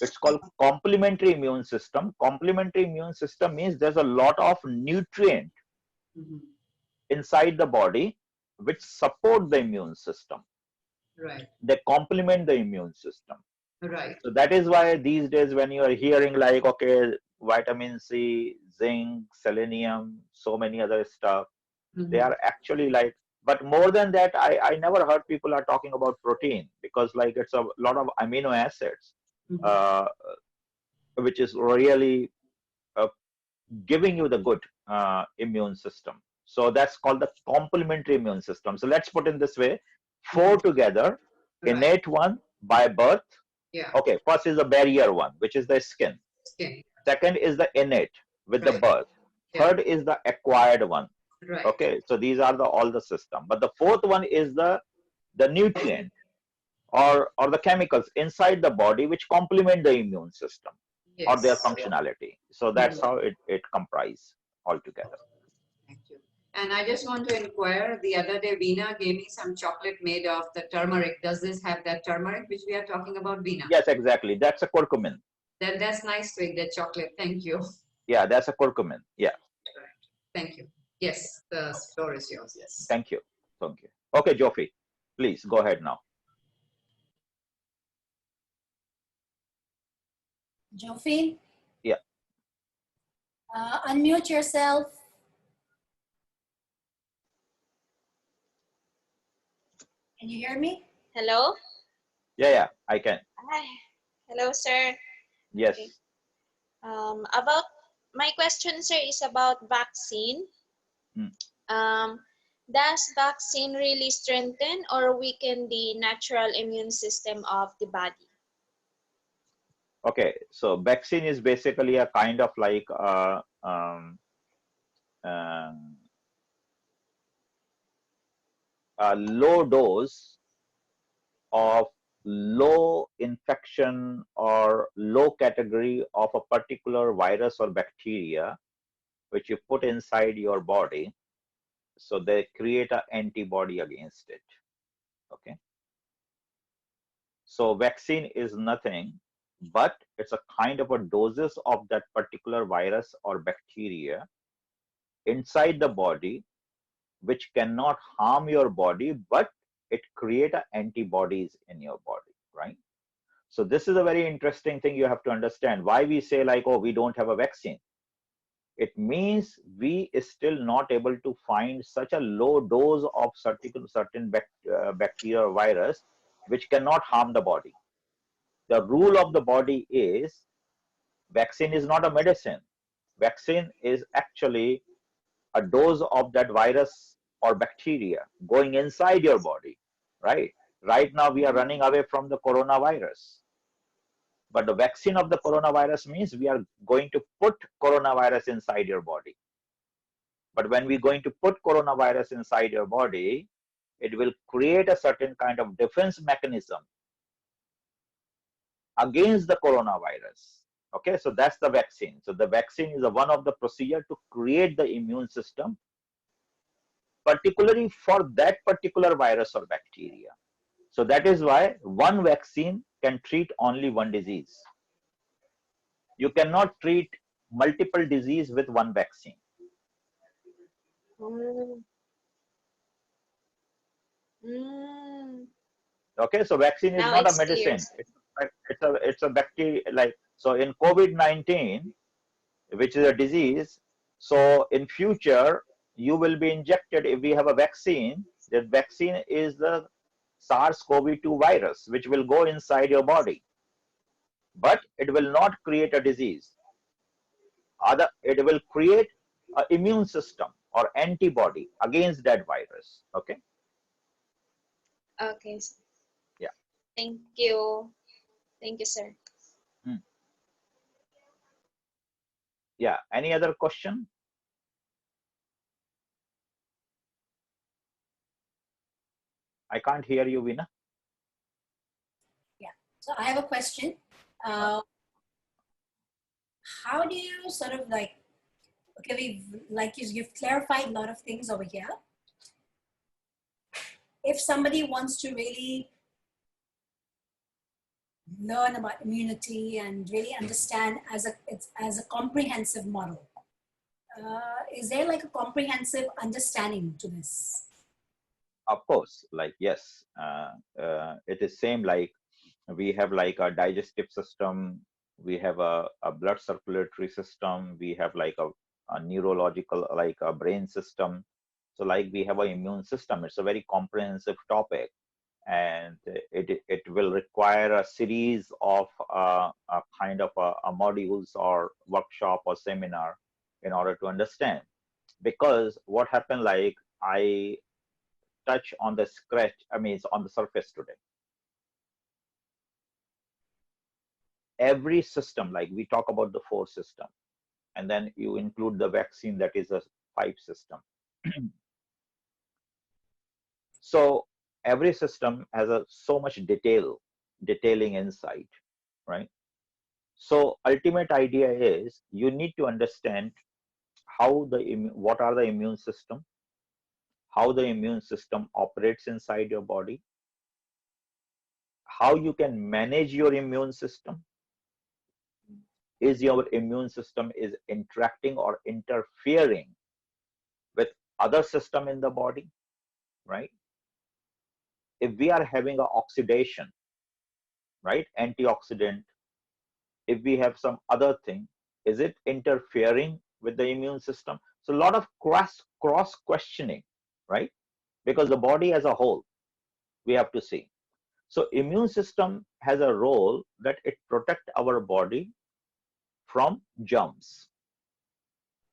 it's called complementary immune system. Complementary immune system means there's a lot of nutrient Mhm. inside the body which support the immune system. Right, They complement the immune system. right. So that is why these days when you are hearing like, okay, vitamin C, zinc, selenium, so many other stuff, they are actually like, but more than that, I never heard people are talking about protein, because like it's a lot of amino acids, Mhm. uh, which is really giving you the good immune system. So that's called the complementary immune system. So let's put in this way, four together, Right. innate one by birth. Yeah. Okay, first is the barrier one, which is the skin. Skin. Second is the innate with the Right. birth. Yeah. Third is the acquired one. Right. Okay, so these are the all the system. But the fourth one is the nutrient or the chemicals inside the body which complement the immune system or their Yes. functionality. So that's how it comprises altogether. Thank you. And I just want to inquire, the other day Veena gave me some chocolate made of the turmeric. Does this have that turmeric which we are talking about, Veena? Yes, exactly. That's a curcumin. Then that's nice to eat that chocolate. Thank you. Yeah, that's a curcumin. Yeah. Thank you. Yes, the floor is yours. Yes. Thank you. Thank you. Okay, Jofi, please go ahead now. Jophine? Yeah. Unmute yourself. Can you hear me? Hello? Yeah, I can. Hi. Hello, sir. Yes. Okay. About my question, sir, is about vaccine. Does vaccine really strengthen or weaken the natural immune system of the body? Okay, so vaccine is basically a kind of like a low dose of low infection or low category of a particular virus or bacteria which you put inside your body, so they create an antibody against it. Okay, so vaccine is nothing but it's a kind of a doses of that particular virus or bacteria inside the body which cannot harm your body, but it create antibodies in your body, right? So this is a very interesting thing you have to understand. Why we say like, oh, we don't have a vaccine. It means we is still not able to find such a low dose of certain bacteria or virus which cannot harm the body. The rule of the body is vaccine is not a medicine. Vaccine is actually a dose of that virus or bacteria going inside your body, right? Right now we are running away from the coronavirus. But the vaccine of the coronavirus means we are going to put coronavirus inside your body. But when we're going to put coronavirus inside your body, it will create a certain kind of defense mechanism against the coronavirus. Okay, so that's the vaccine. So the vaccine is one of the procedure to create the immune system, particularly for that particular virus or bacteria. So that is why one vaccine can treat only one disease. You cannot treat multiple disease with one vaccine. Mm. Mm. Okay, so vaccine is Now not a it's clear, medicine. sir. It's a bacteria, like, so in COVID-19, which is a disease, so in future you will be injected. If we have a vaccine, that vaccine is the SARS-CoV-2 virus which will go inside your body, but it will not create a disease. It will create an immune system or antibody against that virus. Okay. Okay, sir. Yeah. Thank you. Thank you, sir. Yeah, any other question? I can't hear you, Veena. Yeah. So I have a question. How do you sort of like, okay, you've clarified a lot of things over here. If somebody wants to really learn about immunity and really understand as a comprehensive model, is there like a comprehensive understanding to this? Of course, like, yes, it is same like we have like a digestive system, we have a blood circulatory system, we have like a neurological, like a brain system. So like we have an immune system. It's a very comprehensive topic, and it will require a series of a kind of a modules or workshop or seminar in order to understand. Because what happened, like I touch on the scratch, it's on the surface today. Every system, like we talk about the 4 system, and then you include the vaccine, that is a 5 system. So every system has so much detailing inside, right? So ultimate idea is you need to understand what are the immune system, how the immune system operates inside your body, how you can manage your immune system. Is your immune system is interacting or interfering with other system in the body, right? If we are having an oxidation, right, antioxidant, if we have some other thing, is it interfering with the immune system? So a lot of cross questioning, right? Because the body as a whole, we have to see. So immune system has a role that it protect our body from germs,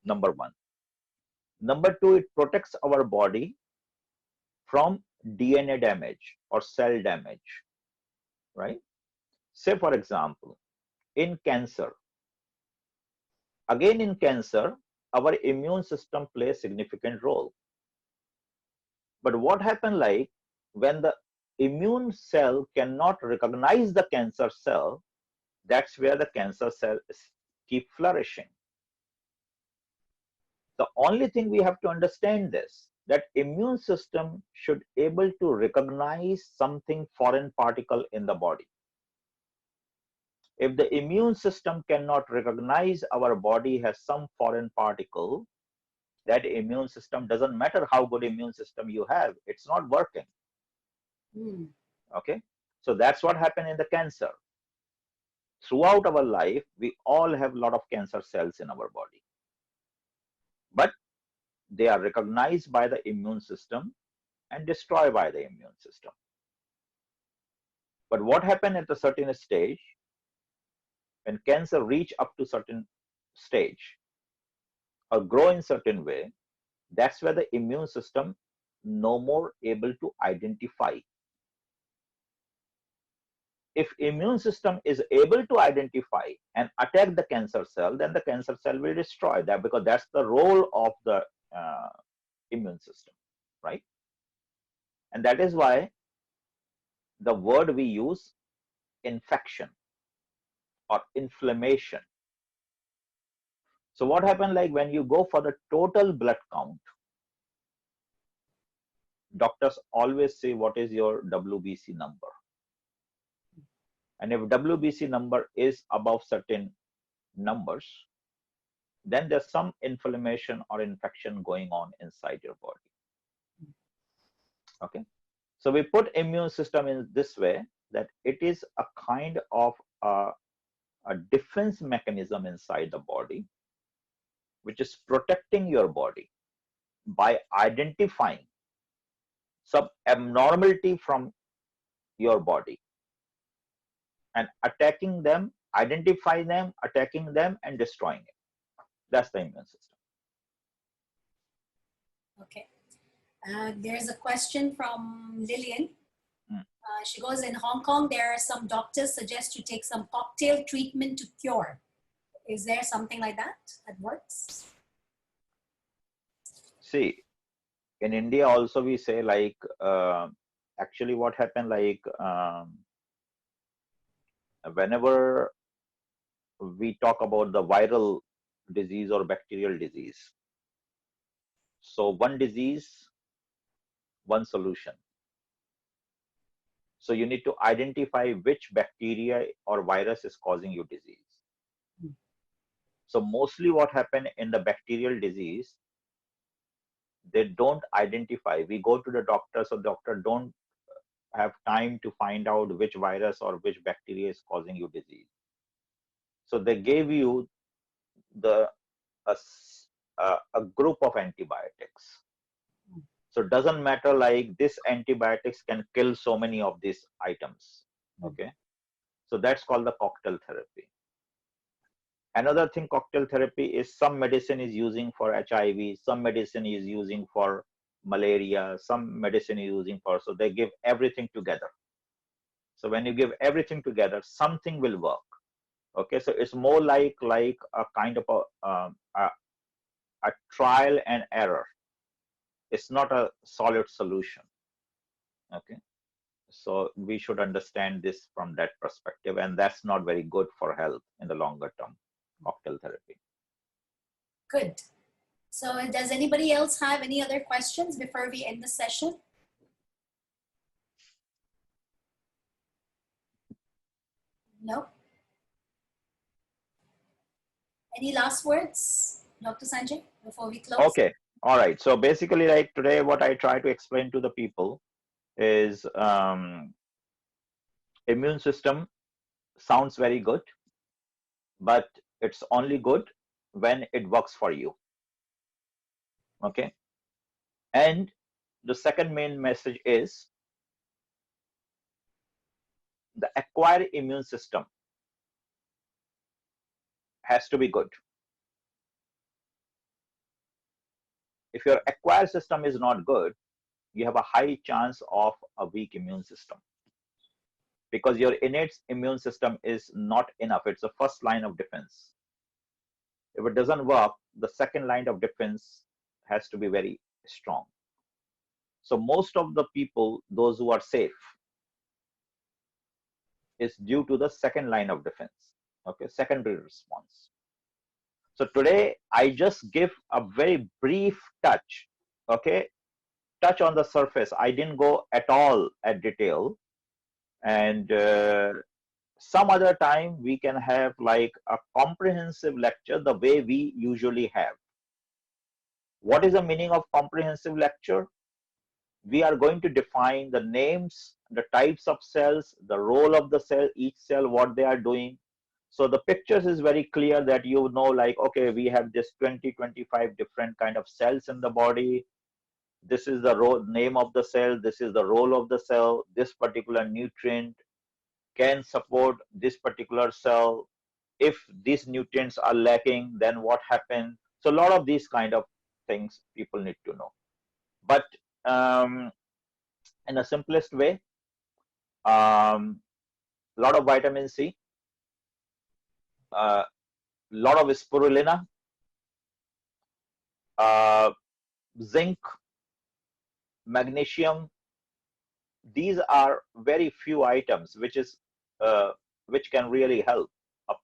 number 1. Number 2, it protects our body from DNA damage or cell damage, right? Say for example, in cancer, again in cancer, our immune system plays significant role. But what happened, like when the immune cell cannot recognize the cancer cell, that's where the cancer cells keep flourishing. The only thing we have to understand this, that immune system should able to recognize something foreign particle in the body. If the immune system cannot recognize our body has some foreign particle, that immune system, doesn't matter how good immune system you have, it's not working. Okay, so that's what happened in the cancer. Throughout our life, we all have a lot of cancer cells in our body, but they are recognized by the immune system and destroyed by the immune system. But what happened at a certain stage, when cancer reach up to certain stage or grow in certain way, that's where the immune system no more able to identify. If immune system is able to identify and attack the cancer cell, then the cancer cell will destroy that, because that's the role of the immune system, right? And that is why the word we use, infection or inflammation. So what happened, like when you go for the total blood count, doctors always say what is your WBC number, and if WBC number is above certain numbers, then there's some inflammation or infection going on inside your body. Okay, so we put immune system in this way, that it is a kind of a defense mechanism inside the body, which is protecting your body by identifying some abnormality from your body and attacking them, identifying them, attacking them, and destroying it. That's the immune system. Okay. There's a question from Lillian. She goes, in Hong Kong, there are some doctors suggest you take some cocktail treatment to cure. Is there something like that works? See, in India also we say, like, actually what happened, like, whenever we talk about the viral disease or bacterial disease, so one disease, one solution. So you need to identify which bacteria or virus is causing you disease. So mostly what happened in the bacterial disease, they don't identify. We go to the doctor, so doctor don't have time to find out which virus or which bacteria is causing you disease. So they gave you a group of antibiotics. So it doesn't matter, like this antibiotics can kill so many of these items. Okay, so that's called the cocktail therapy. Another thing, cocktail therapy is some medicine is using for HIV, some medicine is using for malaria, some medicine is using for, so they give everything together. So when you give everything together, something will work. Okay, so it's more like a kind of a trial and error. It's not a solid solution. Okay, so we should understand this from that perspective, and that's not very good for health in the longer term, cocktail therapy. Good. So does anybody else have any other questions before we end the session? No? Any last words, Dr. Sanjay, before we close? Okay, all right. So basically, like today, what I try to explain to the people is immune system sounds very good, but it's only good when it works for you. Okay. And the second main message is the acquired immune system has to be good. If your acquired system is not good, you have a high chance of a weak immune system, because your innate immune system is not enough. It's the first line of defense. If it doesn't work, the second line of defense has to be very strong. So most of the people, those who are safe, is due to the second line of defense. Okay, secondary response. So today I just give a very brief touch. Okay, touch on the surface. I didn't go at all at detail. And some other time we can have like a comprehensive lecture the way we usually have. What is the meaning of comprehensive lecture? We are going to define the names, the types of cells, the role of the cell, each cell, what they are doing. So the pictures is very clear that you know, like, okay, we have this 20, 25 different kind of cells in the body. This is the role, name of the cell. This is the role of the cell. This particular nutrient can support this particular cell. If these nutrients are lacking, then what happens? So a lot of these kind of things people need to know. But in the simplest way, a lot of vitamin C, a lot of spirulina, zinc, magnesium. These are very few items which can really help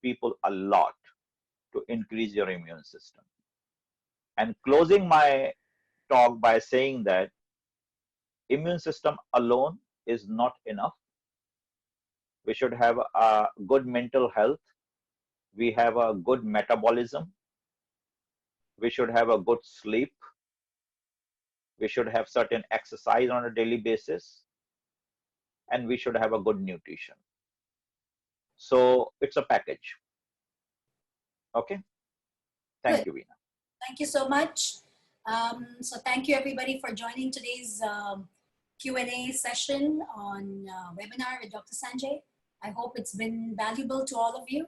people a lot to increase your immune system. And closing my talk by saying that immune system alone is not enough. We should have a good mental health. We have a good metabolism. We should have a good sleep. We should have certain exercise on a daily basis. And we should have a good nutrition. So it's a package. Okay. Thank you, Veena. Thank you so much. So thank you everybody for joining today's Q&A session on webinar with Dr. Sanjay. I hope it's been valuable to all of you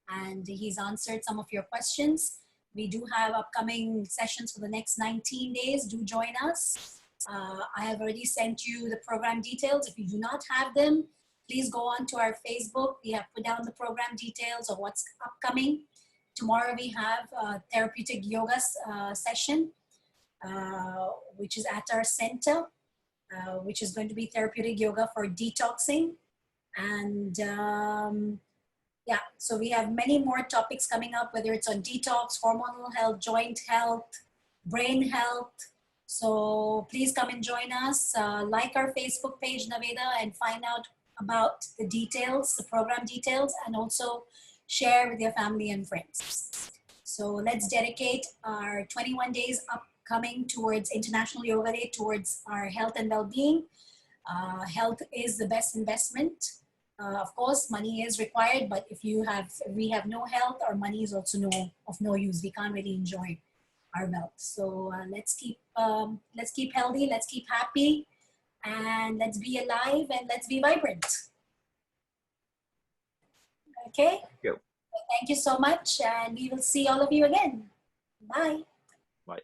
and he's answered some of your questions. We do have upcoming sessions for the next 19 days. Do join us. I have already sent you the program details. If you do not have them, please go on to our Facebook. We have put down the program details of what's upcoming. Tomorrow we have a therapeutic yoga session, which is at our center, which is going to be therapeutic yoga for detoxing. And yeah, so we have many more topics coming up, whether it's on detox, hormonal health, joint health, brain health. So please come and join us. Like our Facebook page, Naveda, and find out about the details, the program details, and also share with your family and friends. So let's dedicate our 21 days upcoming towards International Yoga Day, towards our health and well-being. Health is the best investment. Of course, money is required, but if we have no health, our money is also of no use. We can't really enjoy our wealth. So let's keep healthy, let's keep happy, and let's be alive and let's be vibrant. Okay? Thank you. Thank you so much, and we will see all of you again. Bye. Bye.